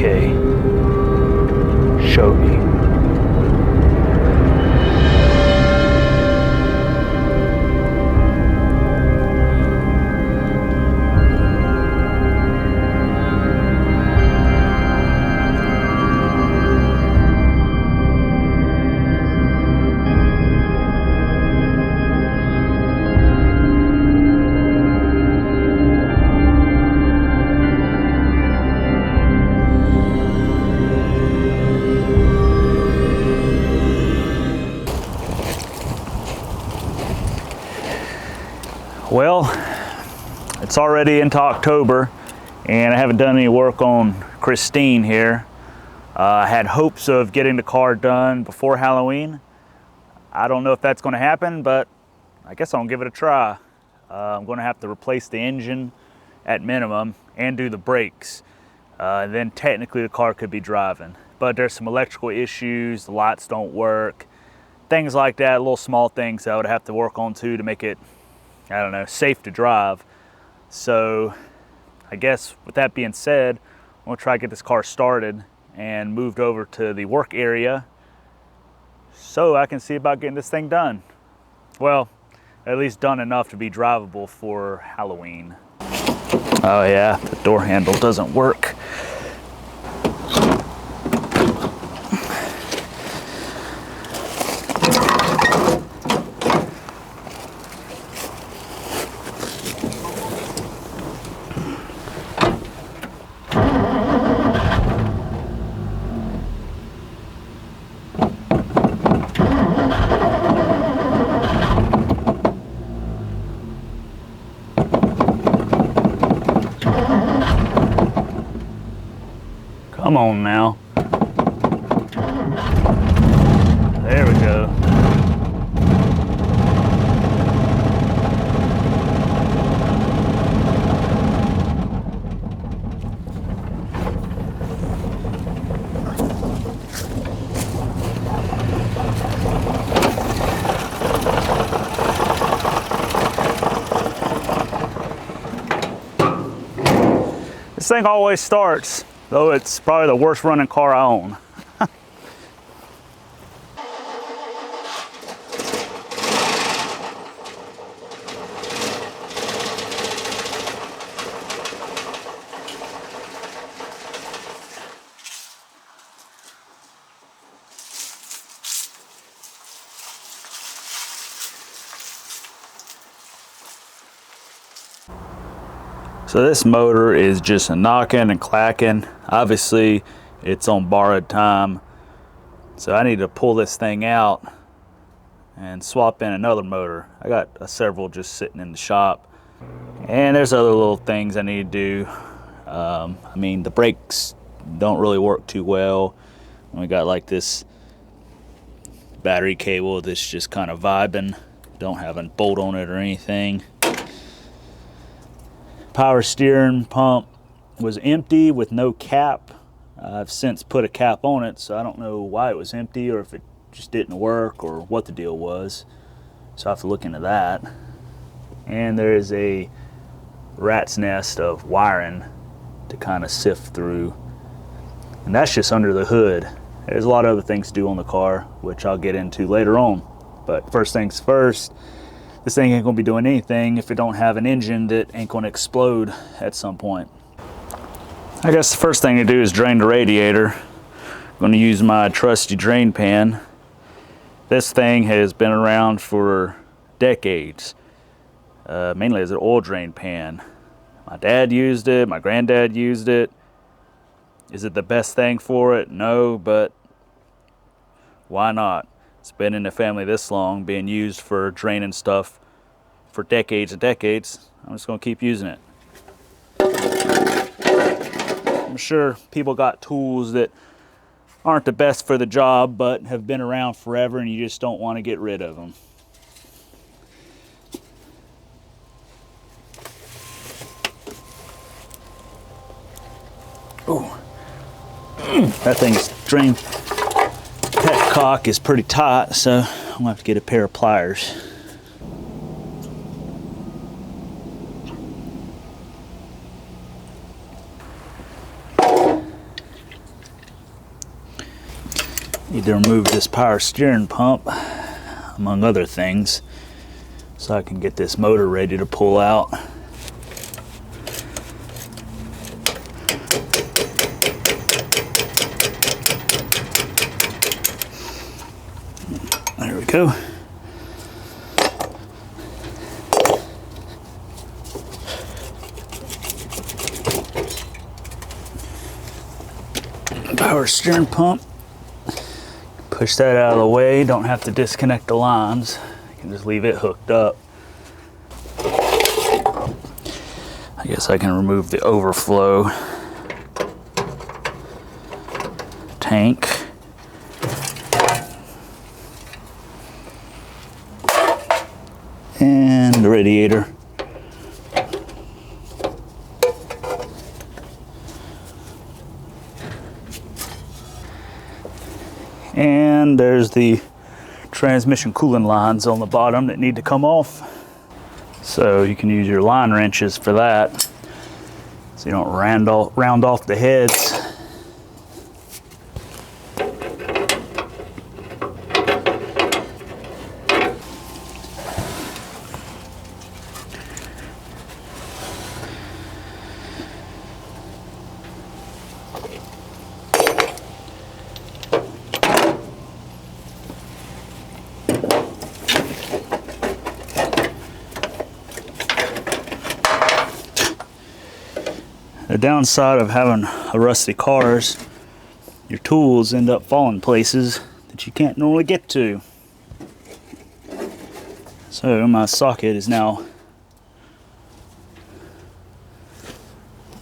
Okay. Show me. Well, it's already into October and I haven't done any work on Christine here. I had hopes of getting the car done before Halloween. I don't know if that's going to happen, but I guess I'll give it a try. I'm going to have to replace the engine at minimum and do the brakes. Then technically the car could be driving. But there's some electrical issues, the lights don't work, things like that, little small things I would have to work on too to make it, I don't know, safe to drive. So I guess with that being said, I'm gonna try to get this car started and moved over to the work area so I can see about getting this thing done. Well, at least done enough to be drivable for Halloween. Oh yeah, the door handle doesn't work. Come on now. There we go. This thing always starts, though it's probably the worst running car I own. So this motor is just knocking and clacking. Obviously it's on borrowed time. So I need to pull this thing out and swap in another motor. I got several just sitting in the shop. And there's other little things I need to do. I mean, the brakes don't really work too well. And we got like this battery cable that's just kind of vibing. Don't have a bolt on it or anything. Power steering pump was empty with no cap. I've since put a cap on it, so I don't know why it was empty or if it just didn't work or what the deal was. So I have to look into that. And there is a rat's nest of wiring to kind of sift through. And that's just under the hood. There's a lot of other things to do on the car, which I'll get into later on. But first things first, this thing ain't gonna be doing anything if it don't have an engine that ain't gonna explode at some point. I guess the first thing to do is drain the radiator. I'm gonna use my trusty drain pan. This thing has been around for decades, mainly as an oil drain pan. My dad used it, my granddad used it. Is it the best thing for it? No, but why not? It's been in the family this long, being used for draining stuff for decades and decades. I'm just gonna keep using it. I'm sure people got tools that aren't the best for the job, but have been around forever and you just don't want to get rid of them. Ooh. That thing's drain petcock is pretty tight, so I'm gonna have to get a pair of pliers. Need to remove this power steering pump, among other things, so I can get this motor ready to pull out. There we go. Power steering pump. Push that out of the way. Don't have to disconnect the lines. You can just leave it hooked up. I guess I can remove the overflow tank. And the radiator. And there's the transmission coolant lines on the bottom that need to come off. So you can use your line wrenches for that, so you don't round off the heads. The downside of having a rusty car is your tools end up falling places that you can't normally get to. So my socket is now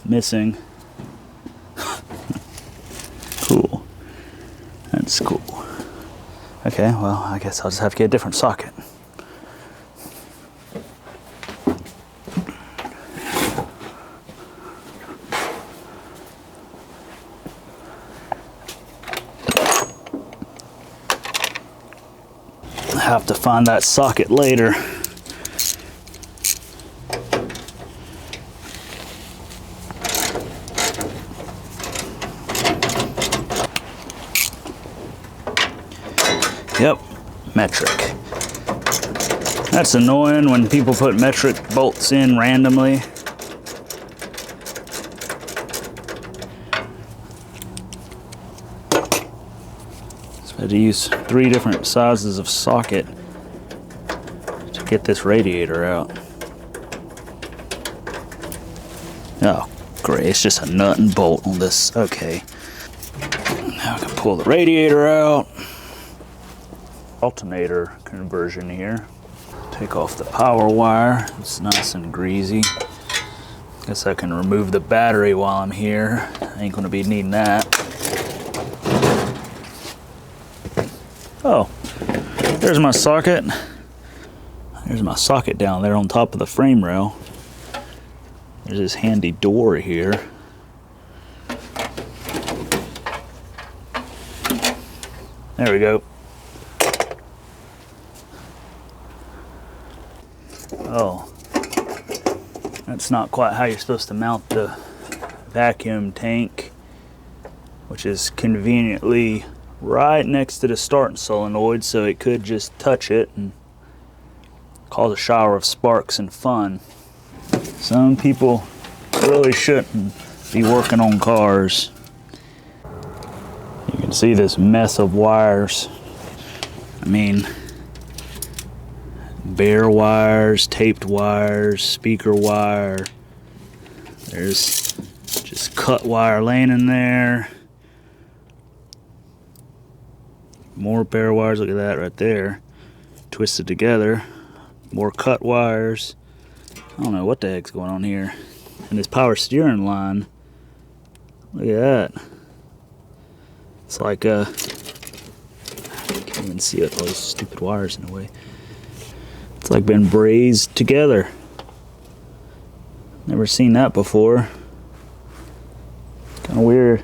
missing. Cool. That's cool. Okay, well, I guess I'll just have to get a different socket. Have to find that socket later. Yep, metric. That's annoying when people put metric bolts in randomly. I had to use 3 different sizes of socket to get this radiator out. Oh, great, it's just a nut and bolt on this. Okay. Now I can pull the radiator out. Alternator conversion here. Take off the power wire. It's nice and greasy. Guess I can remove the battery while I'm here. I ain't gonna be needing that. Oh, there's my socket. There's my socket down there on top of the frame rail. There's this handy door here. There we go. Oh, that's not quite how you're supposed to mount the vacuum tank, which is conveniently right next to the starting solenoid, so it could just touch it and cause a shower of sparks and fun. Some people really shouldn't be working on cars. You can see this mess of wires. I mean, bare wires, taped wires, speaker wire. There's just cut wire laying in there. More bare wires, look at that right there. Twisted together. More cut wires. I don't know what the heck's going on here. And this power steering line, look at that. It's like, I can't even see it, all these stupid wires in the way. It's like been brazed together. Never seen that before. Kind of weird.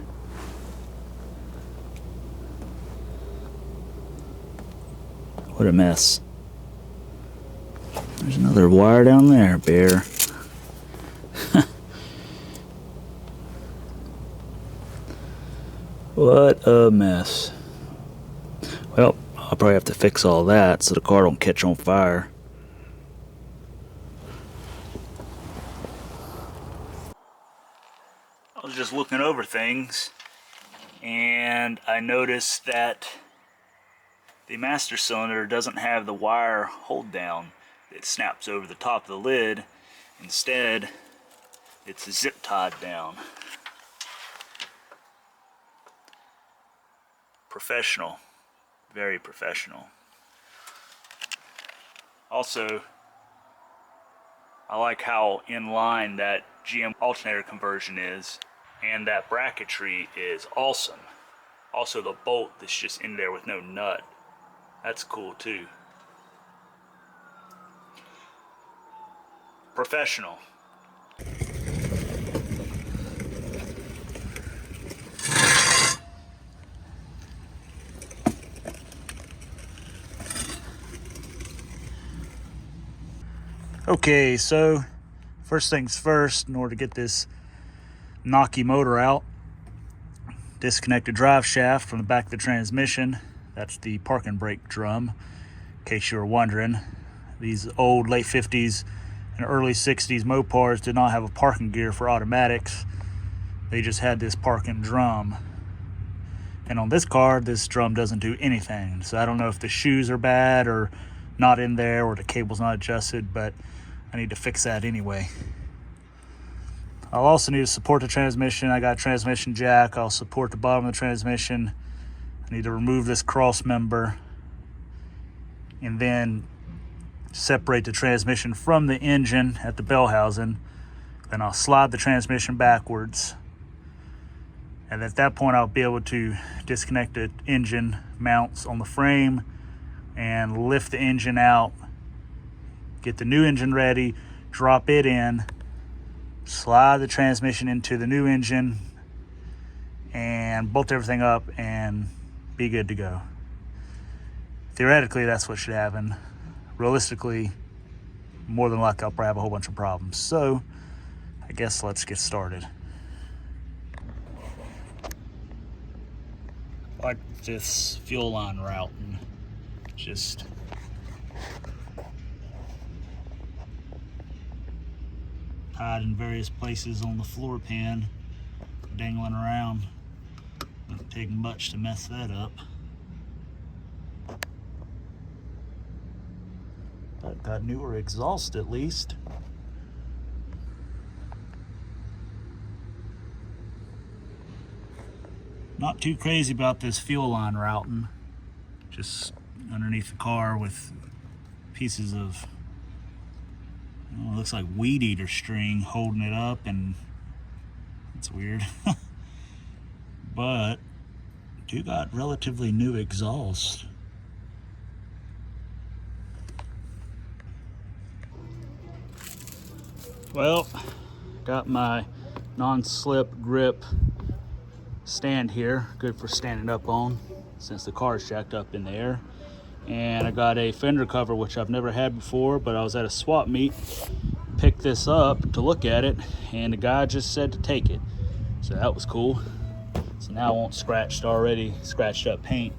What a mess. There's another wire down there, bare. What a mess. I'll probably have to fix all that so the car don't catch on fire. I was just looking over things and I noticed that the master cylinder doesn't have the wire hold down. It snaps over the top of the lid. Instead, it's zip tied down. Professional. Very professional. Also, I like how in line that GM alternator conversion is, and that bracketry is awesome. Also the bolt that's just in there with no nut. That's cool too. Professional. Okay, so first things first, in order to get this knocky motor out, disconnect the drive shaft from the back of the transmission. That's the parking brake drum, in case you were wondering. These old late 50s and early 60s Mopars did not have a parking gear for automatics. They just had this parking drum. And on this car, this drum doesn't do anything. So I don't know if the shoes are bad or not in there or the cable's not adjusted, but I need to fix that anyway. I'll also need to support the transmission. I got a transmission jack. I'll support the bottom of the transmission. I need to remove this cross member and then separate the transmission from the engine at the bell housing. Then I'll slide the transmission backwards. And at that point, I'll be able to disconnect the engine mounts on the frame and lift the engine out, get the new engine ready, drop it in, slide the transmission into the new engine, and bolt everything up and be good to go. Theoretically, that's what should happen. Realistically, more than likely, I'll probably have a whole bunch of problems. So, I guess let's get started. Like this fuel line route and just tied in various places on the floor pan, dangling around. Doesn't take much to mess that up. But got newer exhaust at least. Not too crazy about this fuel line routing. Just underneath the car with pieces of, looks like weed eater string holding it up, and it's weird. But do got relatively new exhaust. Well, got my non-slip grip stand here, good for standing up on since the car is jacked up in the air. And I got a fender cover, which I've never had before, but I was at a swap meet, picked this up to look at it, and the guy just said to take it. So that was cool. So now I won't scratch the already scratched up paint.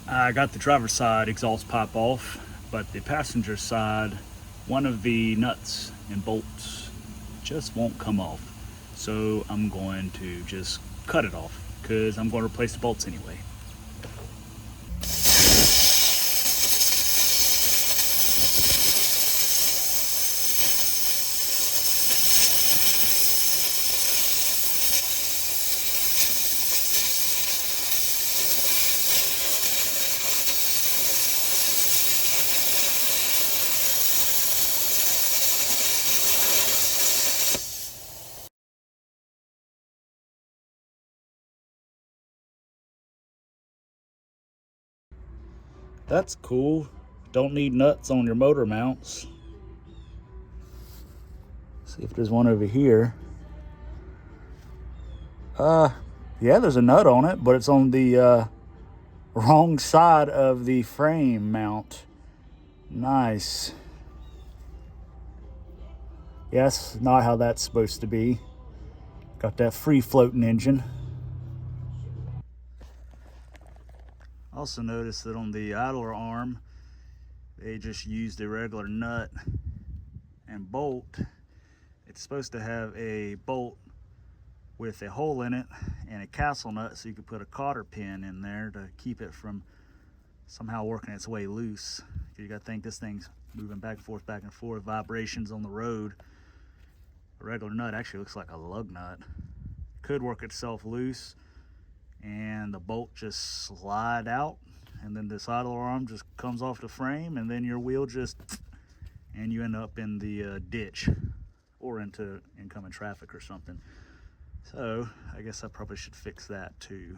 I got the driver's side exhaust pipe off, but the passenger side, one of the nuts and bolts just won't come off. So I'm going to just cut it off because I'm going to replace the bolts anyway. That's cool. Don't need nuts on your motor mounts. See if there's one over here. Yeah, there's a nut on it, but it's on the wrong side of the frame mount. Nice. Yes, not how that's supposed to be. Got that free floating engine. Also noticed that on the idler arm, they just used a regular nut and bolt. It's supposed to have a bolt with a hole in it and a castle nut, so you could put a cotter pin in there to keep it from somehow working its way loose. You gotta think this thing's moving back and forth, vibrations on the road. A regular nut actually looks like a lug nut. Could work itself loose and the bolt just slide out, and then this idler arm just comes off the frame, and then your wheel just, and you end up in the ditch or into incoming traffic or something. So I guess I probably should fix that too.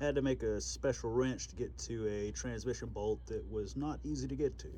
Had to make a special wrench to get to a transmission bolt that was not easy to get to.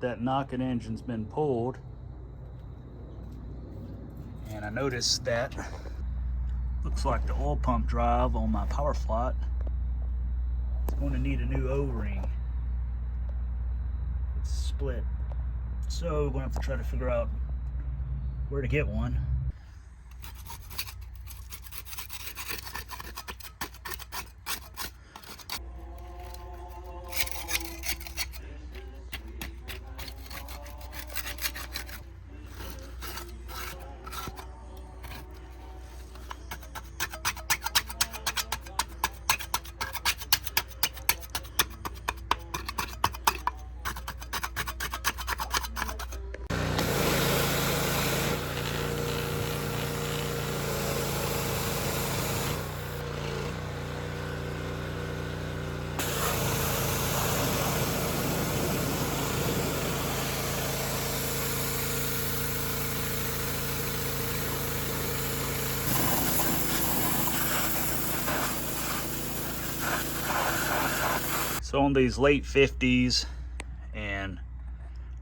That knocking engine's been pulled, and I noticed that looks like the oil pump drive on my power slot is going to need a new O-ring. It's split, so we're going to have to try to figure out where to get one. So on these late 50s and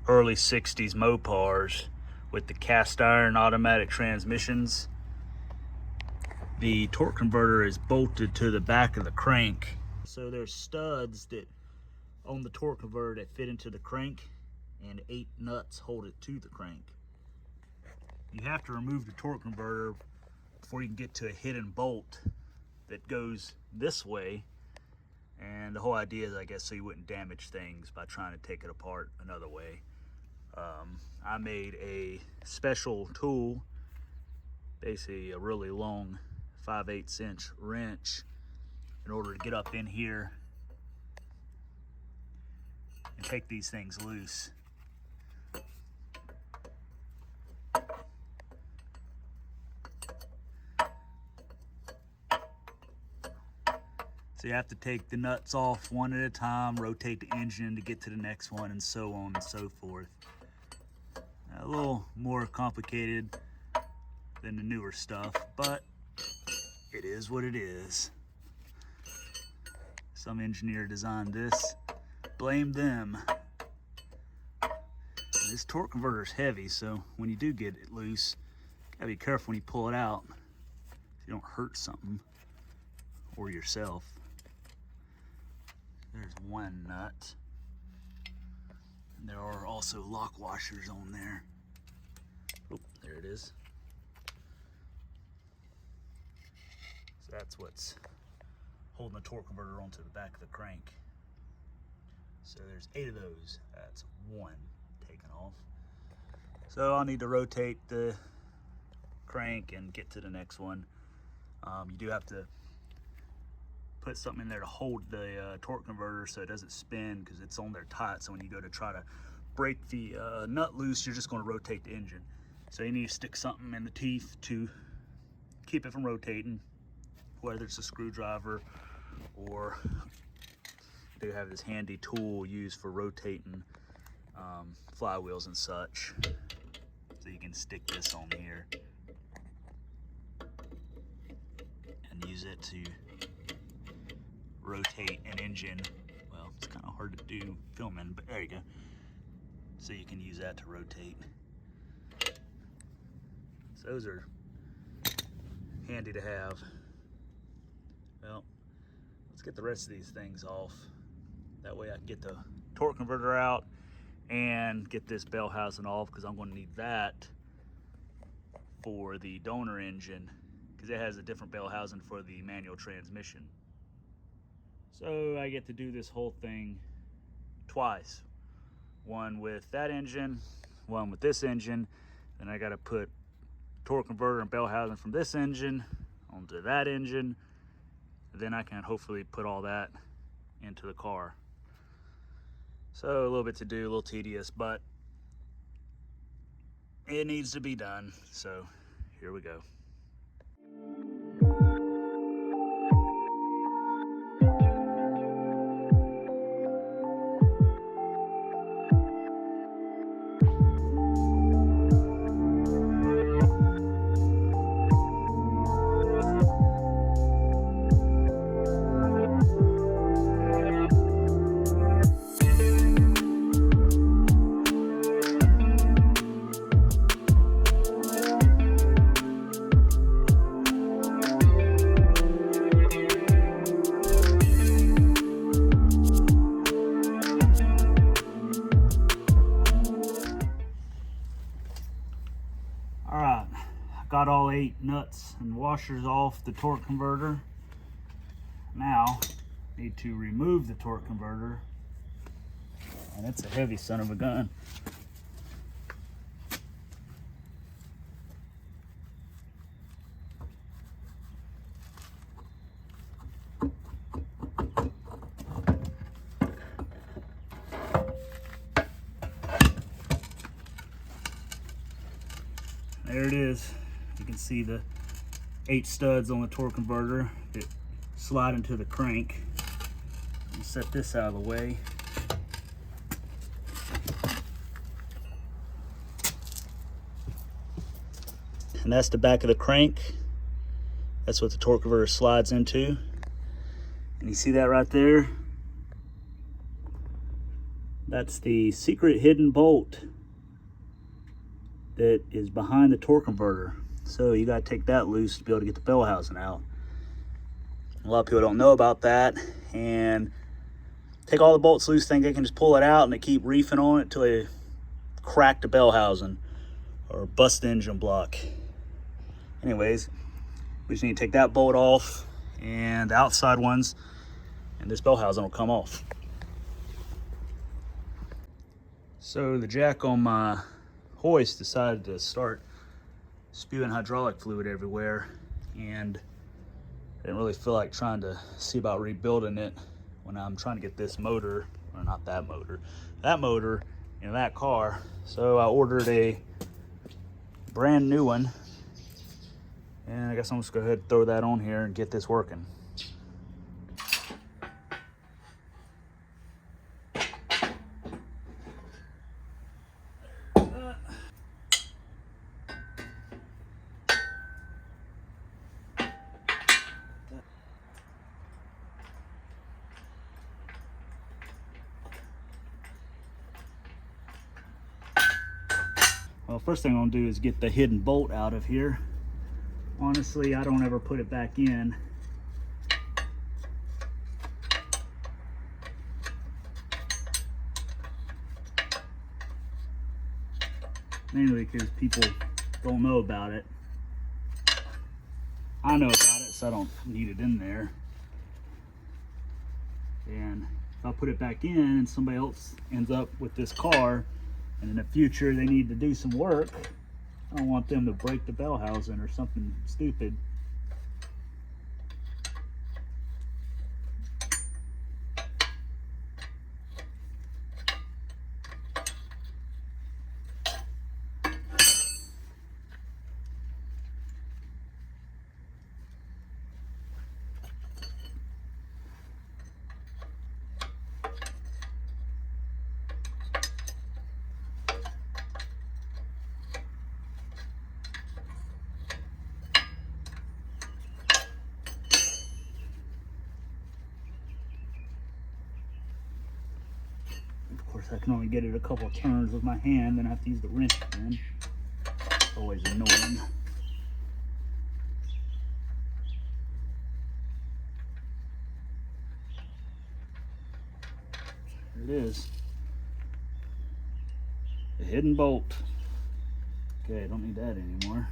early 60s Mopars with the cast iron automatic transmissions, the torque converter is bolted to the back of the crank. So there's studs that on the torque converter that fit into the crank, and 8 nuts hold it to the crank. You have to remove the torque converter before you can get to a hidden bolt that goes this way. And the whole idea is, I guess, so you wouldn't damage things by trying to take it apart another way. I made a special tool, basically a really long 5/8 inch wrench, in order to get up in here and take these things loose. So you have to take the nuts off one at a time, rotate the engine to get to the next one, and so on and so forth. A little more complicated than the newer stuff, but it is what it is. Some engineer designed this, blame them. This torque converter is heavy, so when you do get it loose, gotta be careful when you pull it out so you don't hurt something or yourself. There's one nut. And there are also lock washers on there. Oh, there it is. So that's what's holding the torque converter onto the back of the crank. So there's 8 of those. That's 1 taken off. So I'll need to rotate the crank and get to the next one. You do have to put something in there to hold the torque converter so it doesn't spin, because it's on there tight. So when you go to try to break the nut loose, you're just going to rotate the engine. So you need to stick something in the teeth to keep it from rotating, whether it's a screwdriver or they have this handy tool used for rotating flywheels and such. So you can stick this on here and use it to rotate an engine. Well, it's kind of hard to do filming, but there you go. So you can use that to rotate. So those are handy to have. Well, let's get the rest of these things off. That way I can get the torque converter out and get this Bellhousing off, because I'm going to need that for the donor engine, because it has a different Bellhousing for the manual transmission. So I get to do this whole thing twice. One with that engine, one with this engine. Then I got to put torque converter and Bellhousing from this engine onto that engine. Then I can hopefully put all that into the car. So a little bit to do, a little tedious, but it needs to be done. So here we go. Got all 8 nuts and washers off the torque converter. Now, need to remove the torque converter. And it's a heavy son of a gun. There it is. You can see the 8 studs on the torque converter that slide into the crank. Let me set this out of the way. And that's the back of the crank. That's what the torque converter slides into. And you see that right there? That's the secret hidden bolt that is behind the torque converter. So you gotta take that loose to be able to get the bell housing out. A lot of people don't know about that, and take all the bolts loose, think they can just pull it out, and they keep reefing on it until they crack the bell housing or bust the engine block. Anyways, we just need to take that bolt off and the outside ones, and this bell housing will come off. So the jack on my hoist decided to start spewing hydraulic fluid everywhere, and I didn't really feel like trying to see about rebuilding it when I'm trying to get this motor, or not that motor, in that car. So I ordered a brand new one, and I guess I'm just gonna go ahead and throw that on here and get this working. Well, first thing I'm gonna do is get the hidden bolt out of here. Honestly, I don't ever put it back in. Mainly because people don't know about it. I know about it, so I don't need it in there. And if I put it back in and somebody else ends up with this car, and in the future they need to do some work, I don't want them to break the bell housing or something stupid. Of course, I can only get it a couple of turns with my hand, then I have to use the wrench again. It's always annoying. There it is. The hidden bolt. Okay, I don't need that anymore.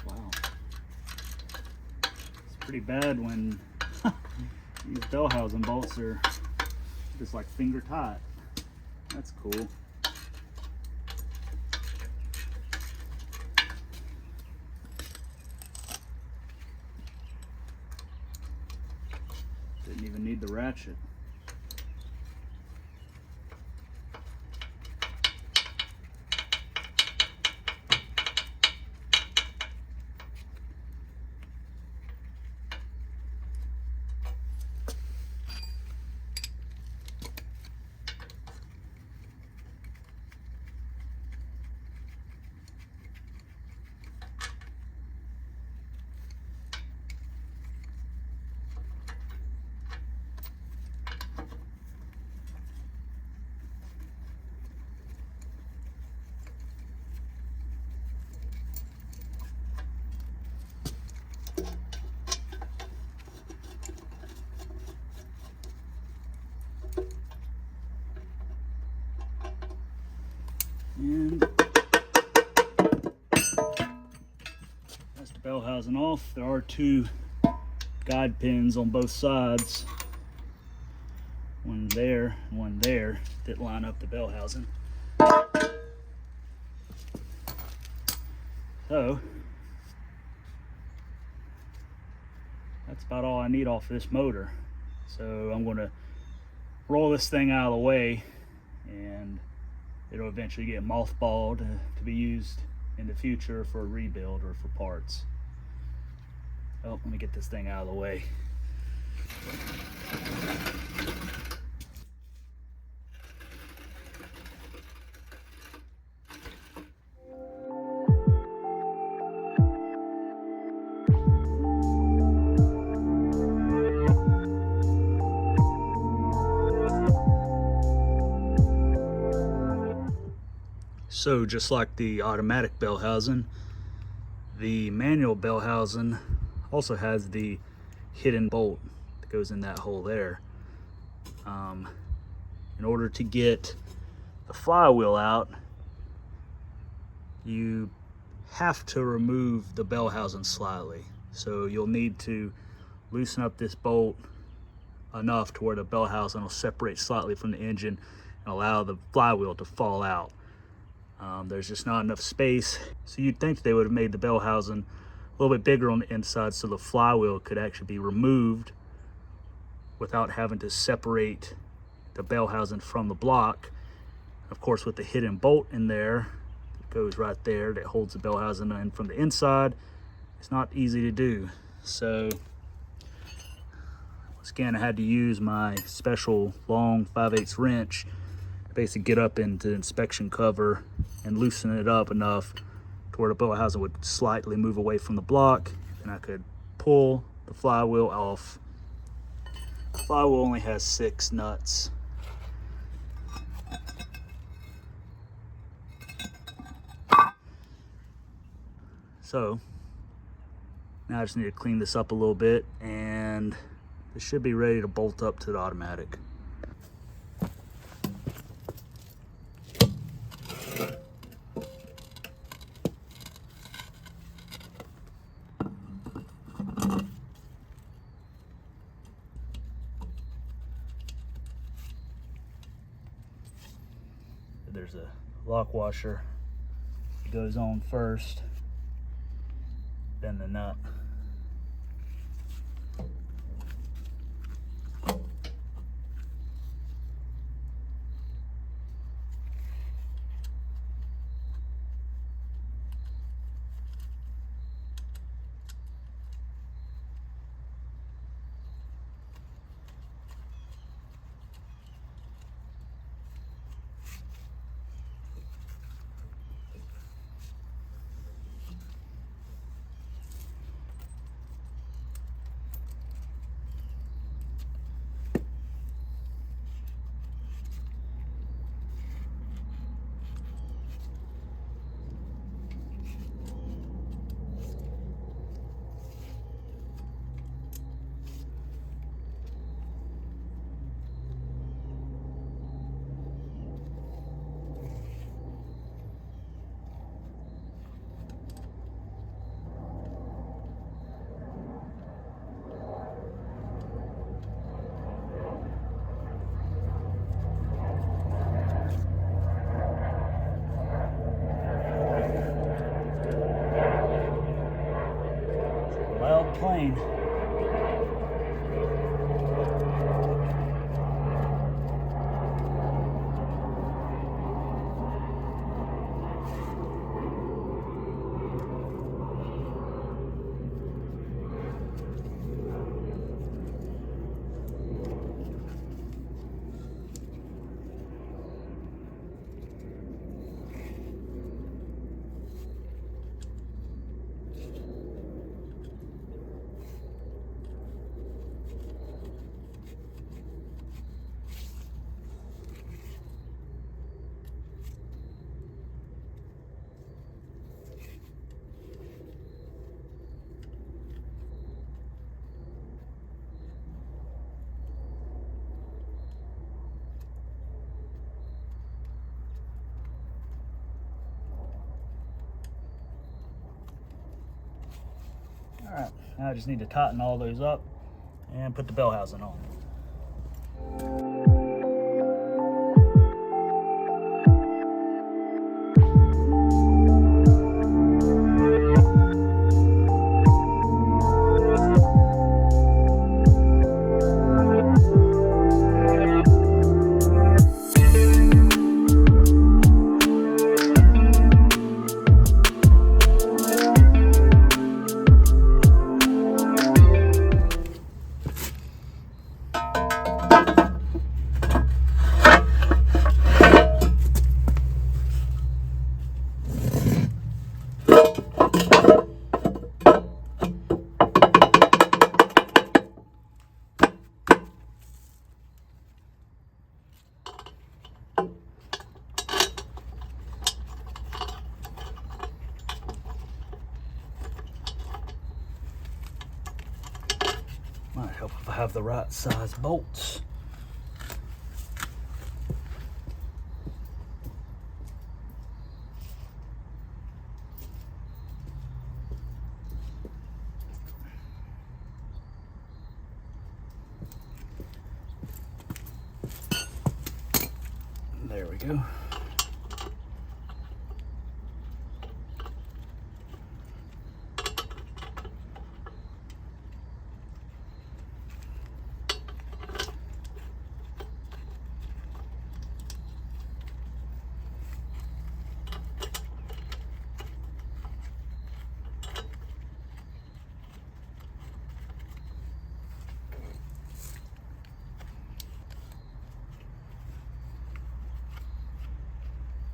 Wow. It's pretty bad when these bell housing bolts are just like finger tight. That's cool. Didn't even need the ratchet. And that's the bell housing off. There are two guide pins on both sides, one there and one there, that line up the bell housing. So that's about all I need off this motor. So I'm going to roll this thing out of the way, and it'll eventually get mothballed to be used in the future for a rebuild or for parts. Oh, let me get this thing out of the way. So just like the automatic bell housing, the manual bell housing also has the hidden bolt that goes in that hole there. In order to get the flywheel out, you have to remove the bell housing slightly. So you'll need to loosen up this bolt enough to where the bell housing will separate slightly from the engine and allow the flywheel to fall out. There's just not enough space. So you'd think they would have made the bell housing a little bit bigger on the inside so the flywheel could actually be removed without having to separate the bell housing from the block. Of course, with the hidden bolt in there, it goes right there, that holds the bell housing in from the inside. It's not easy to do. So once again, I had to use my special long 5/8 wrench to basically get up into the inspection cover and loosen it up enough to where the bell housing would slightly move away from the block, and I could pull the flywheel off. The flywheel only has 6 nuts. So now I just need to clean this up a little bit, and this should be ready to bolt up to the automatic. There's a lock washer. It goes on first, then the nut. Loud plane. All right, now I just need to tighten all those up and put the bell housing on. help if I have the right size bolts. There we go.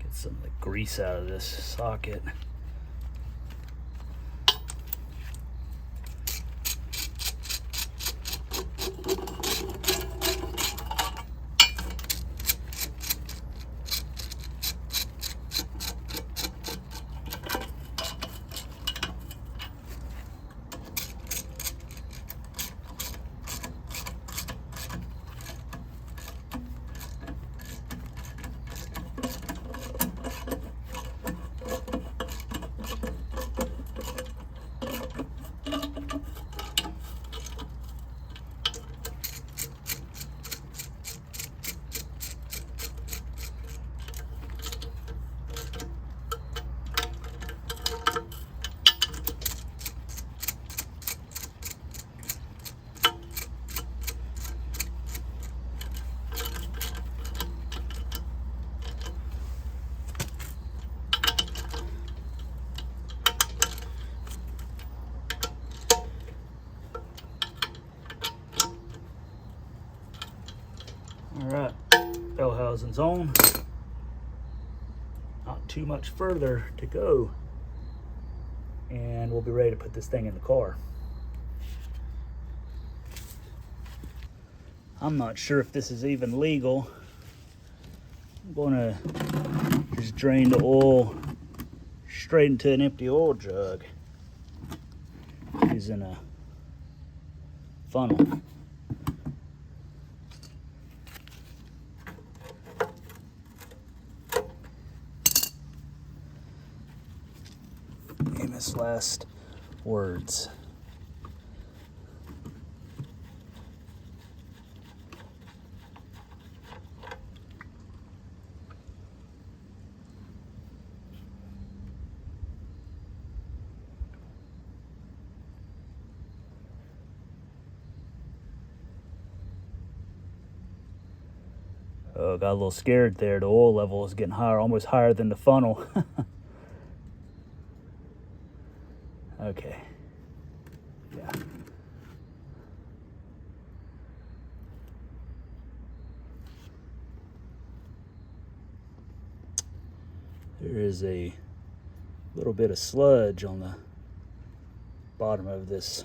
Get some of the grease out of this socket. All right, Bellhousing's on. Not too much further to go, and we'll be ready to put this thing in the car. I'm not sure if this is even legal. I'm gonna just drain the oil straight into an empty oil jug using a funnel. Famous last words. Oh, got a little scared there. The oil level is getting higher, almost higher than the funnel. Okay. Yeah. There is a little bit of sludge on the bottom of this.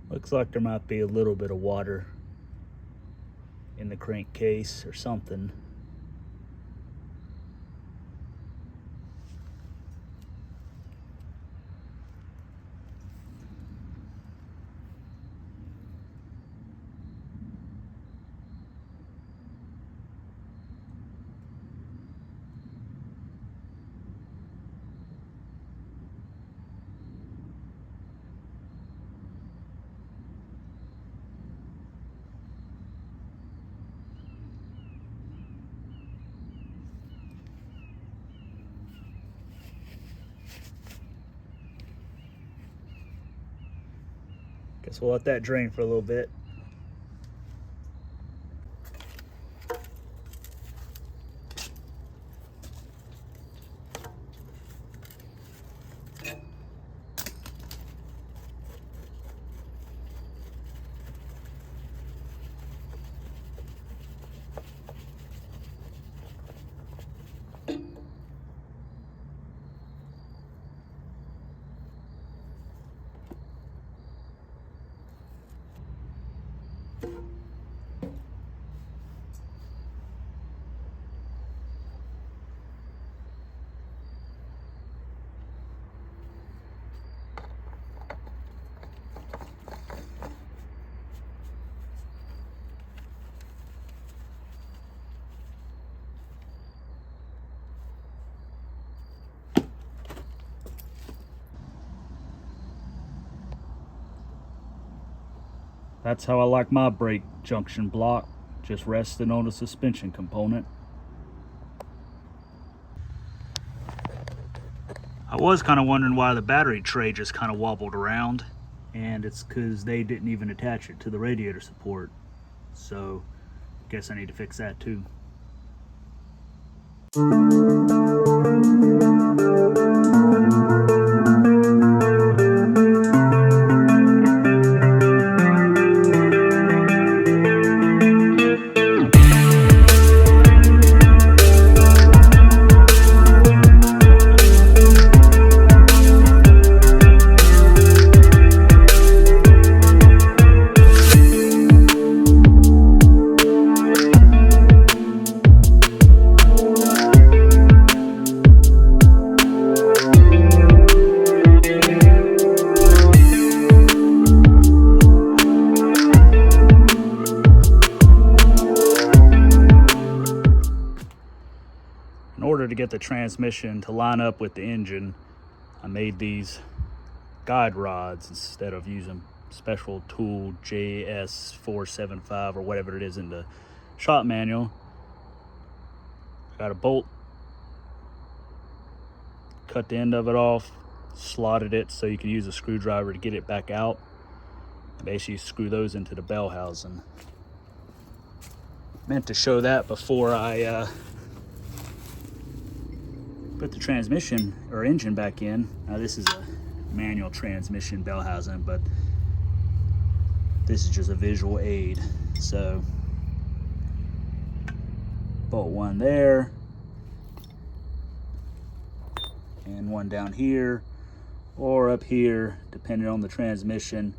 Looks like there might be a little bit of water in the crankcase or something. Guess we'll let that drain for a little bit. That's how I like my brake junction block, just resting on a suspension component. I was kind of wondering why the battery tray just kind of wobbled around, and it's because they didn't even attach it to the radiator support. So I guess I need to fix that too. In order to get the transmission to line up with the engine, I made these guide rods instead of using special tool JS475 or whatever it is in the shop manual. Got a bolt, cut the end of it off, slotted it so you can use a screwdriver to get it back out. Basically screw those into the bell housing. Meant to show that before I put the transmission or engine back in. Now this is a manual transmission bell housing, but this is just a visual aid. So bolt one there and one down here or up here depending on the transmission.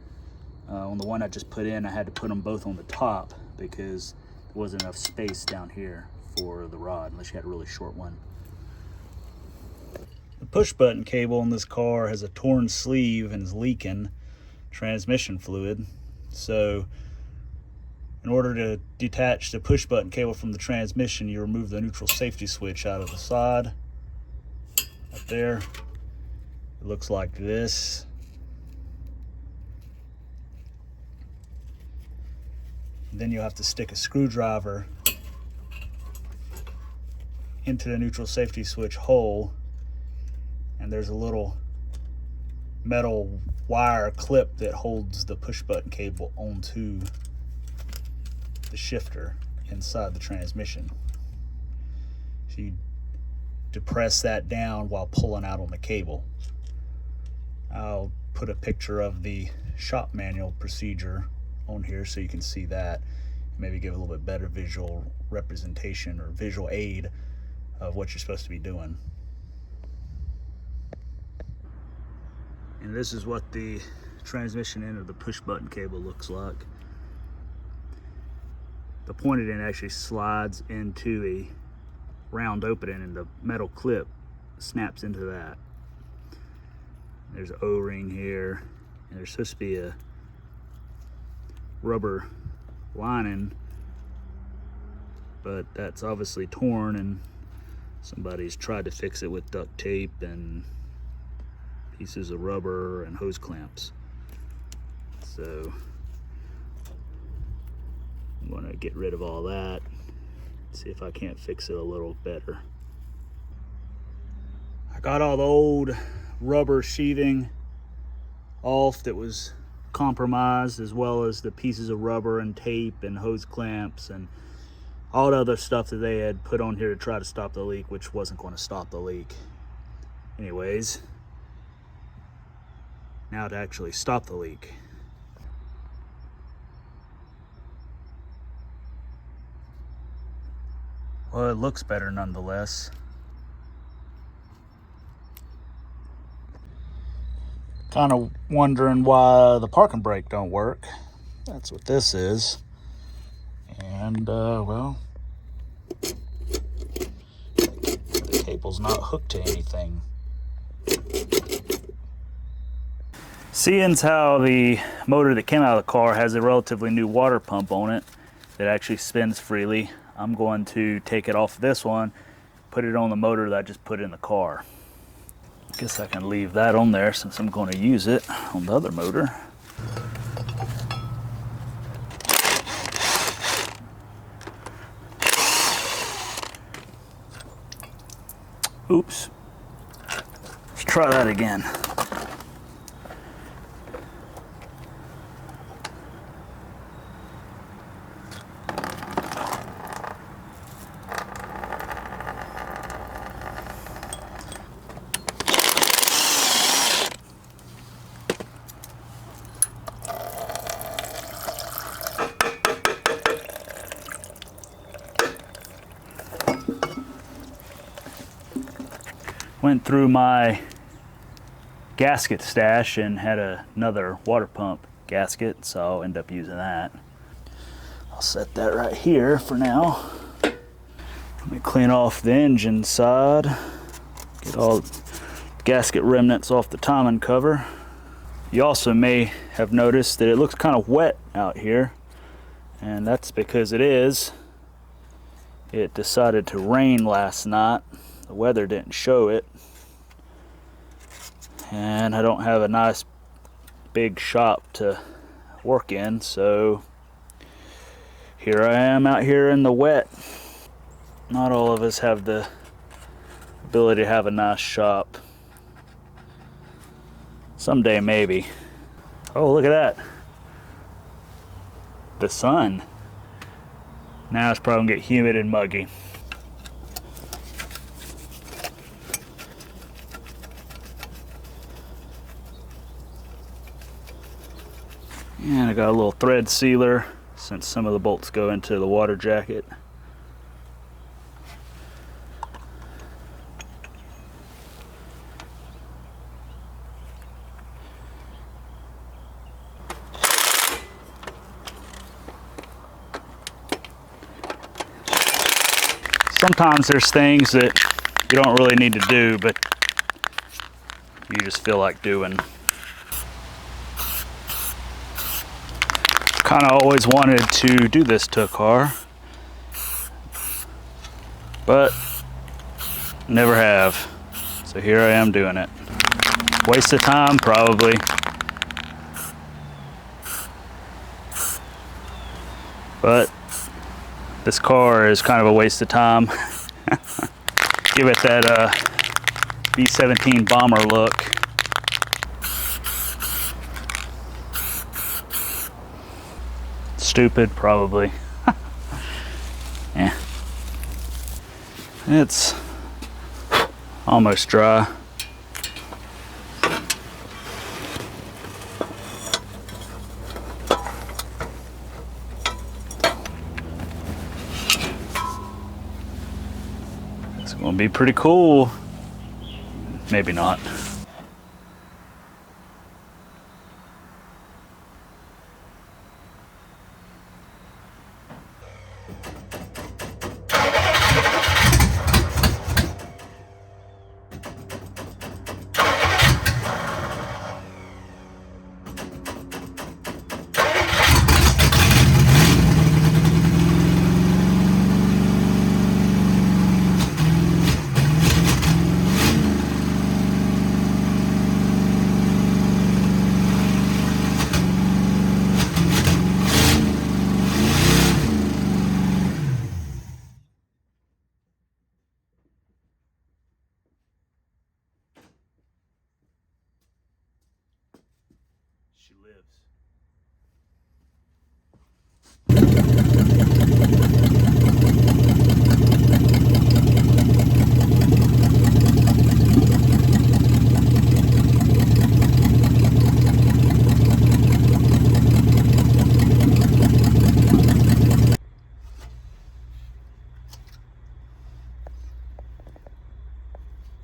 On the one I just put in, I had to put them both on the top because there wasn't enough space down here for the rod unless you had a really short one. The push button cable in this car has a torn sleeve and is leaking transmission fluid. So in order to detach the push button cable from the transmission, you remove the neutral safety switch out of the side. Up there, it looks like this. Then you'll have to stick a screwdriver into the neutral safety switch hole, and there's a little metal wire clip that holds the push button cable onto the shifter inside the transmission. So you depress that down while pulling out on the cable. I'll put a picture of the shop manual procedure on here so you can see that, maybe give a little bit better visual representation or visual aid of what you're supposed to be doing. And this is what the transmission end of the push button cable looks like. The pointed end actually slides into a round opening and the metal clip snaps into that. There's an O-ring here, and there's supposed to be a rubber lining, but that's obviously torn and somebody's tried to fix it with duct tape and pieces of rubber and hose clamps. So I'm going to get rid of all that, see if I can't fix it a little better. I got all the old rubber sheathing off that was compromised, as well as the pieces of rubber and tape and hose clamps and all the other stuff that they had put on here to try to stop the leak, which wasn't going to stop the leak. Anyways, now to actually stop the leak. Well, it looks better nonetheless. Kind of wondering why the parking brake don't work. That's what this is. And well, the cable's not hooked to anything. Seeing as how the motor that came out of the car has a relatively new water pump on it that actually spins freely, I'm going to take it off of this one, put it on the motor that I just put in the car. Guess I can leave that on there since I'm going to use it on the other motor. Oops. Let's try that again. Went through my gasket stash and had another water pump gasket, so I'll end up using that. I'll set that right here for now. Let me clean off the engine side, get all the gasket remnants off the timing cover. You also may have noticed that it looks kind of wet out here, and that's because it is. It decided to rain last night. The weather didn't show it, and I don't have a nice big shop to work in, so here I am out here in the wet. Not all of us have the ability to have a nice shop. Someday maybe. Oh, look at that. The sun. Now it's probably gonna get humid and muggy. And I got a little thread sealer since some of the bolts go into the water jacket. Sometimes there's things that you don't really need to do, but you just feel like doing. Kind of always wanted to do this to a car, but never have. So here I am doing it. Waste of time, probably. But this car is kind of a waste of time. Give it that B-17 bomber look. Stupid, probably. Yeah. It's almost dry. It's going to be pretty cool. Maybe not. She lives.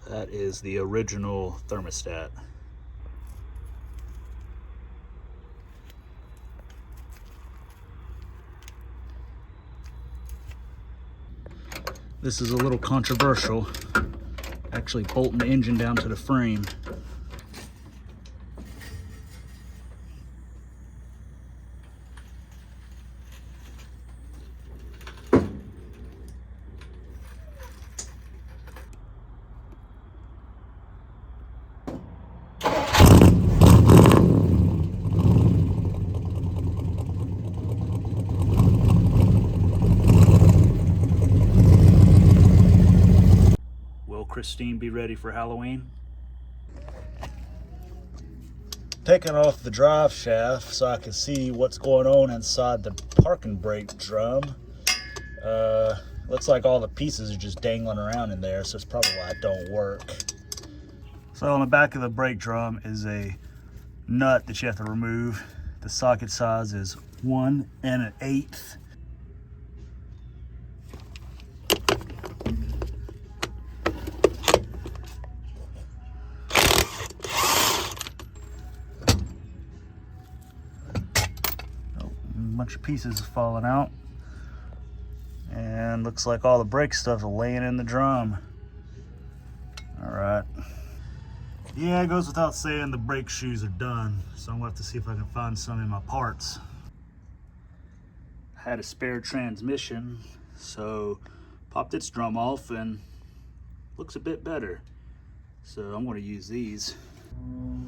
That is the original thermostat. This is a little controversial, actually bolting the engine down to the frame. Will Christine be ready for Halloween? Taking off the drive shaft so I can see what's going on inside the parking brake drum. Looks like all the pieces are just dangling around in there, so it's probably why it don't work. So on the back of the brake drum is a nut that you have to remove. The socket size is 1 1/8. A bunch of pieces falling out, and looks like all the brake stuff's laying in the drum. All right. Yeah, it goes without saying the brake shoes are done, so I'm gonna have to see if I can find some in my parts. I had a spare transmission, so popped its drum off and looks a bit better. So I'm gonna use these.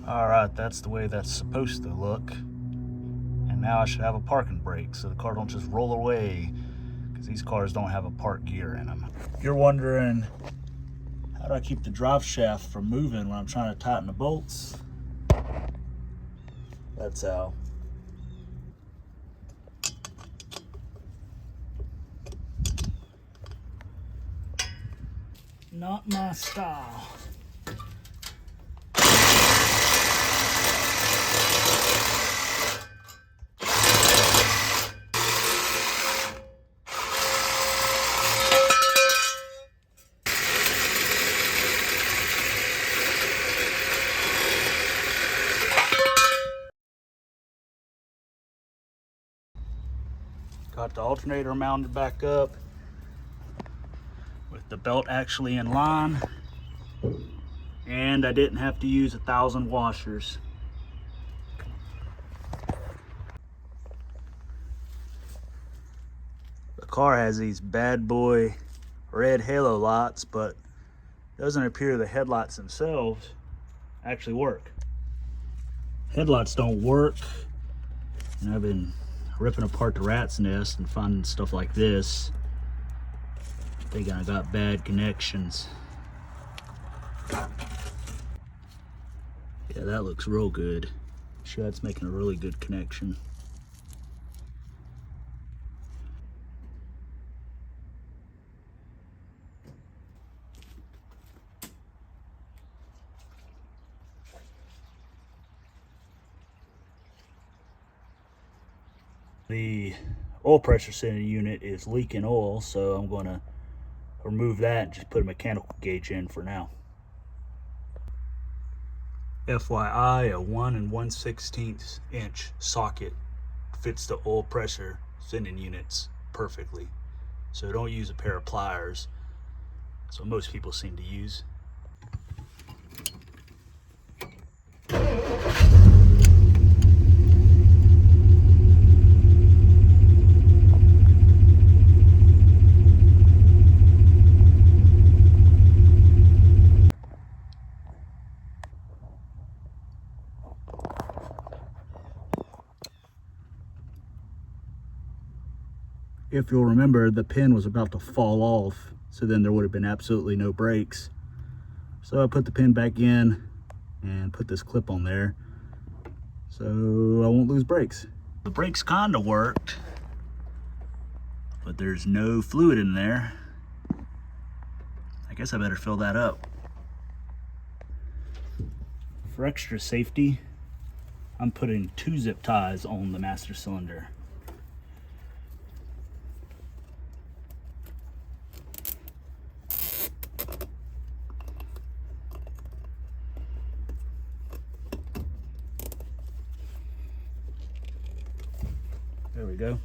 All right, that's the way that's supposed to look. And now I should have a parking brake so the car don't just roll away, because these cars don't have a park gear in them. If you're wondering, how do I keep the drive shaft from moving when I'm trying to tighten the bolts? That's how. Not my style. Got the alternator mounted back up with the belt actually in line, and I didn't have to use 1,000 washers. The car has these bad boy red halo lights, but it doesn't appear the headlights themselves actually work. Headlights don't work, and I've been ripping apart the rat's nest and finding stuff like this. I think I got bad connections. Yeah, that looks real good. Sure, that's making a really good connection. The oil pressure sending unit is leaking oil, so I'm going to remove that and just put a mechanical gauge in for now. FYI, a 1 1/16 inch socket fits the oil pressure sending units perfectly. So don't use a pair of pliers, so most people seem to use. If you'll remember, the pin was about to fall off, so then there would have been absolutely no brakes. So I put the pin back in and put this clip on there so I won't lose brakes. The brakes kind of worked, but there's no fluid in there. I guess I better fill that up. For extra safety, I'm putting 2 zip ties on the master cylinder. There we go.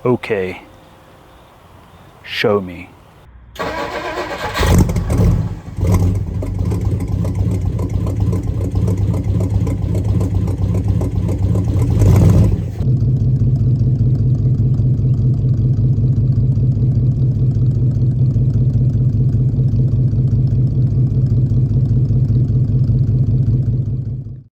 Okay, show me.